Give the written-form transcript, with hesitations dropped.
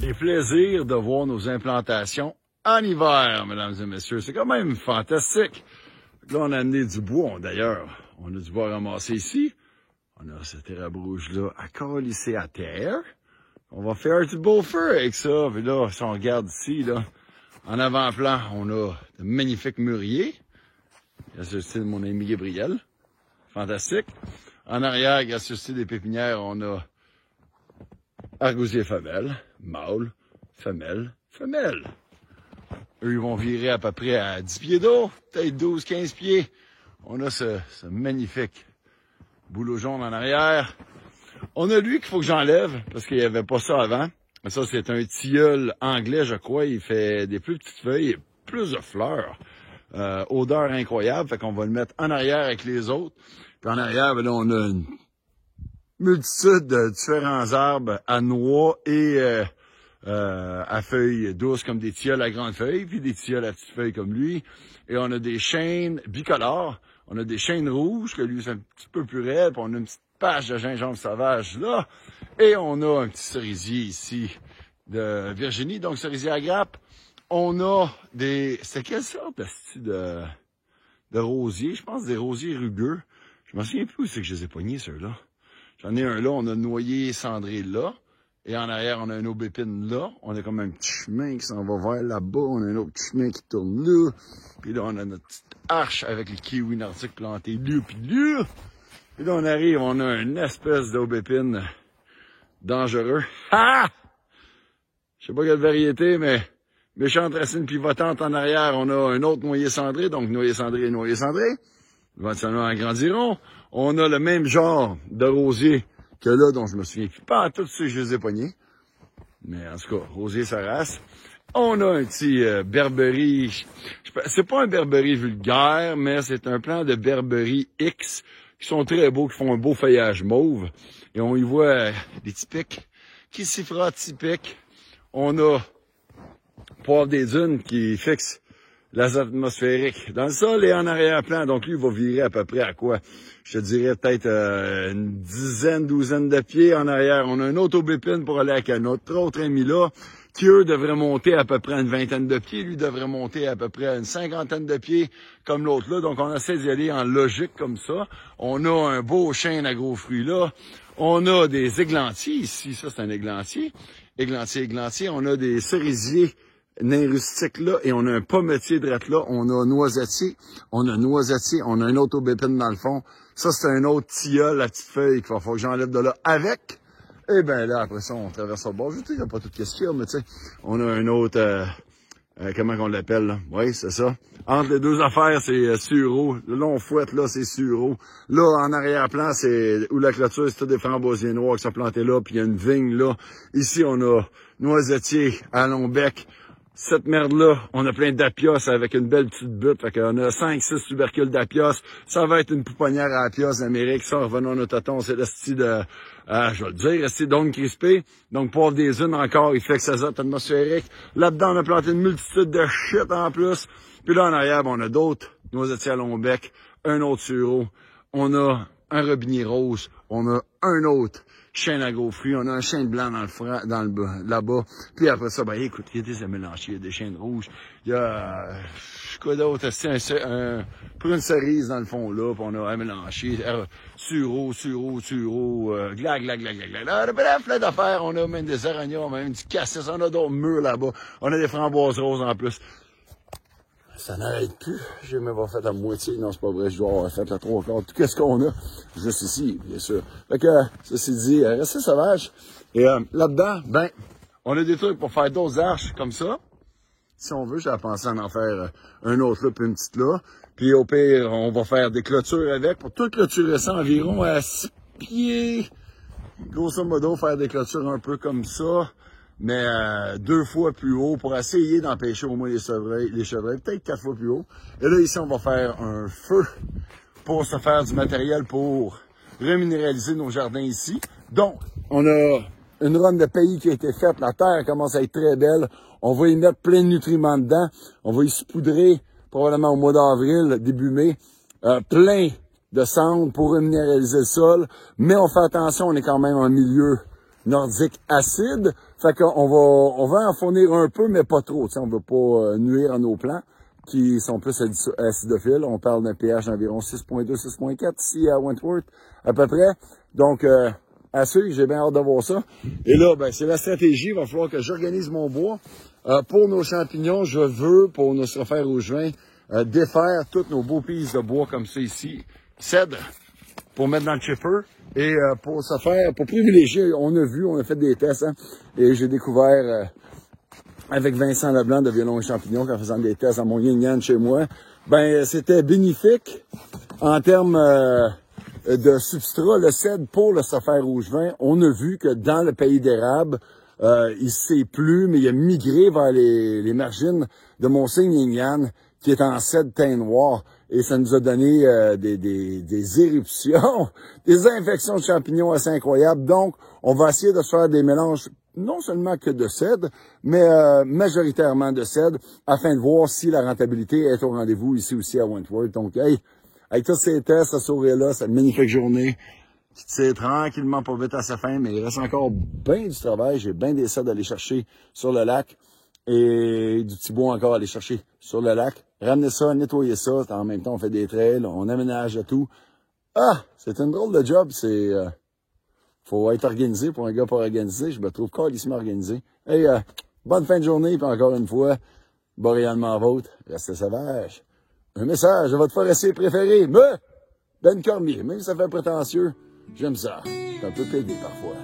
les plaisirs de voir nos implantations en hiver, mesdames et messieurs. C'est quand même fantastique. Là, on a amené du bois, d'ailleurs. On a du bois ramassé ici. On a cette érable rouge-là à colisser à terre. On va faire du beau feu avec ça. Puis là, si on regarde ici, là, en avant-plan, on a de magnifiques mûriers. Grâce au style de mon ami Gabriel. Fantastique. En arrière, grâce au style des pépinières, on a argousier femelle, mâle, femelle, femelle. Eux, ils vont virer à peu près à 10 pieds d'eau, peut-être 12, 15 pieds. On a ce magnifique bouleau jaune en arrière. On a lui qu'il faut que j'enlève, parce qu'il n'y avait pas ça avant. Ça, c'est un tilleul anglais, je crois. Il fait des plus petites feuilles et plus de fleurs. Odeur incroyable, fait qu'on va le mettre en arrière avec les autres. Puis en arrière, ben là, on a une multitude de différents arbres à noix et à feuilles douces comme des tilleuls à grandes feuilles, puis des tilleuls à petites feuilles comme lui. Et on a des chênes bicolores. On a des chênes rouges, que lui, c'est un petit peu plus raide. Puis on a une petite page de gingembre sauvage là. Et on a un petit cerisier ici de Virginie, donc cerisier à grappe. On a des... C'est quelle sorte de rosier? Je pense des rosiers rugueux. Je me souviens plus où c'est que je les ai pognés, ceux-là. J'en ai un là, on a noyer cendré là. Et en arrière, on a un aubépine là. On a comme un petit chemin qui s'en va vers là-bas. On a un autre petit chemin qui tourne là. Puis là, on a notre petite arche avec les kiwis nordiques plantés là, puis là. Puis là, on arrive, on a une espèce d'aubépine dangereux. Ah! Je sais pas quelle variété, mais méchante racine pivotante en arrière. On a un autre noyer cendré, donc noyer cendré et noyer cendré. Éventuellement, en grandiront. On a le même genre de rosier que là, dont je me souviens pas à tous ceux que je les ai pognés. Mais en tout cas, rosier, sa race. On a un petit berberie. C'est pas un berberie vulgaire, mais c'est un plant de berberie X qui sont très beaux, qui font un beau feuillage mauve. Et on y voit des petits pics. Qui s'y fera typique. On a poivre des dunes qui fixe l'azote atmosphérique dans le sol et en arrière-plan. Donc, lui, il va virer à peu près à quoi? Je te dirais peut-être une dizaine, douzaine de pieds en arrière. On a un autre aubépine pour aller avec un autre ami là, qui, eux, devraient monter à peu près une vingtaine de pieds. Lui devrait monter à peu près une cinquantaine de pieds, comme l'autre là. Donc, on essaie d'y aller en logique comme ça. On a un beau chêne à gros fruits là. On a des églantiers ici. Ça, c'est un églantier. Églantier. On a des cerisiers nains rustiques là, et on a un pommetier drette là, on a noisetier, on a un autre aubépine dans le fond. Ça, c'est un autre tilleul à petite feuille qu'il va falloir que j'enlève de là avec. Et ben là, après ça, on traverse au bord. Je sais, il n'y a pas tout ce qu'il y a, mais tu sais, on a un autre, comment qu'on l'appelle, là? Oui, c'est ça. Entre les deux affaires, c'est sureau. Là, on fouette, là, c'est sureau. Là, en arrière-plan, c'est où la clôture, c'est tout des framboisiers noirs qui sont plantés là, puis il y a une vigne là. Ici, on a noisetier à long bec. Cette merde-là, on a plein d'apios avec une belle petite butte. Fait qu'on a 5-6 tubercules d'apios. Ça va être une pouponnière à apios d'Amérique. Ça, revenons à notre tonton, c'est le style de, je vais le dire, le style d'ongle crispé. Donc, poivre des unes encore, il fait que azote atmosphérique. Là-dedans, on a planté une multitude de shit en plus. Puis là, en arrière, on a d'autres noisetiers à long bec, un autre sureau. On a un robinier rose. On a un autre chêne à gros fruits, on a un chêne blanc là-bas. Puis après ça, ben écoute, il y a des amélanchiers, il y a des chênes rouges, il y a quoi d'autre? C'est un prune cerise dans le fond là, puis on a amélanchier, sureau, glag. Bref, plein d'affaires, on a même des araignées, on a même du cassis, on a d'autres murs là-bas, on a des framboises roses en plus. Ça n'arrête plus. J'ai même pas fait la moitié. Non, c'est pas vrai. Je dois avoir fait la 3/4. Tout qu'est-ce qu'on a? Juste ici, bien sûr. Fait que, ceci dit, restez sauvage. Et là-dedans, ben, on a des trucs pour faire d'autres arches comme ça. Si on veut, j'ai pensé en faire un autre là, puis une petite là. Puis au pire, on va faire des clôtures avec. Pour tout clôturer ça environ à 6 pieds. Grosso modo, faire des clôtures un peu comme ça. Mais 2 fois plus haut pour essayer d'empêcher au moins les chevreuils, peut-être 4 fois plus haut. Et là, ici, on va faire un feu pour se faire du matériel pour reminéraliser nos jardins ici. Donc, on a une ronde de pays qui a été faite. La terre commence à être très belle. On va y mettre plein de nutriments dedans. On va y saupoudrer probablement au mois d'avril, début mai, plein de cendres pour reminéraliser le sol. Mais on fait attention, on est quand même en milieu nordique acide. Fait on va en fournir un peu, mais pas trop. T'sais, on veut pas nuire à nos plants qui sont plus acidophiles. On parle d'un pH d'environ 6.2, 6.4 ici à Wentworth, à peu près. Donc, assez, j'ai bien hâte de voir ça. Et là, ben, c'est la stratégie. Il va falloir que j'organise mon bois. Pour nos champignons, je veux, pour nos strophaires rouge-vin, défaire toutes nos beaux pièces de bois comme ça ici. Cèdre pour mettre dans le chipper. Et pour se faire, pour privilégier, on a fait des tests, hein, et j'ai découvert avec Vincent Leblanc de Violon et Champignons, en faisant des tests à mon yin-yang chez moi, ben c'était bénéfique en termes de substrat, le cèdre pour le strophaire rouge-vin. On a vu que dans le pays d'érable, il s'est plu, mais il a migré vers les margines de mon signe yin-yang, qui est en cèdre teint noir. Et ça nous a donné des éruptions, des infections de champignons assez incroyables. Donc, on va essayer de se faire des mélanges non seulement que de cèdre, mais majoritairement de cèdre, afin de voir si la rentabilité est au rendez-vous ici aussi à Wentworth. Donc, hey, avec tous ces tests, ce sourire-là, cette magnifique journée, qui tire tranquillement pas vite à sa fin, mais il reste encore bien du travail. J'ai bien des cèdres à aller chercher sur le lac et du petit bois encore à aller chercher sur le lac. Ramener ça, nettoyer ça, en même temps on fait des trails, on aménage le tout. Ah, c'est une drôle de job, faut être organisé pour un gars pas organisé. Je me trouve calissement organisé. Hey, bonne fin de journée, puis encore une fois, boréalement vôtre, restez sauvage. Un message à votre forestier préféré, Ben Cormier, même si ça fait prétentieux, j'aime ça. C'est un peu pédé parfois.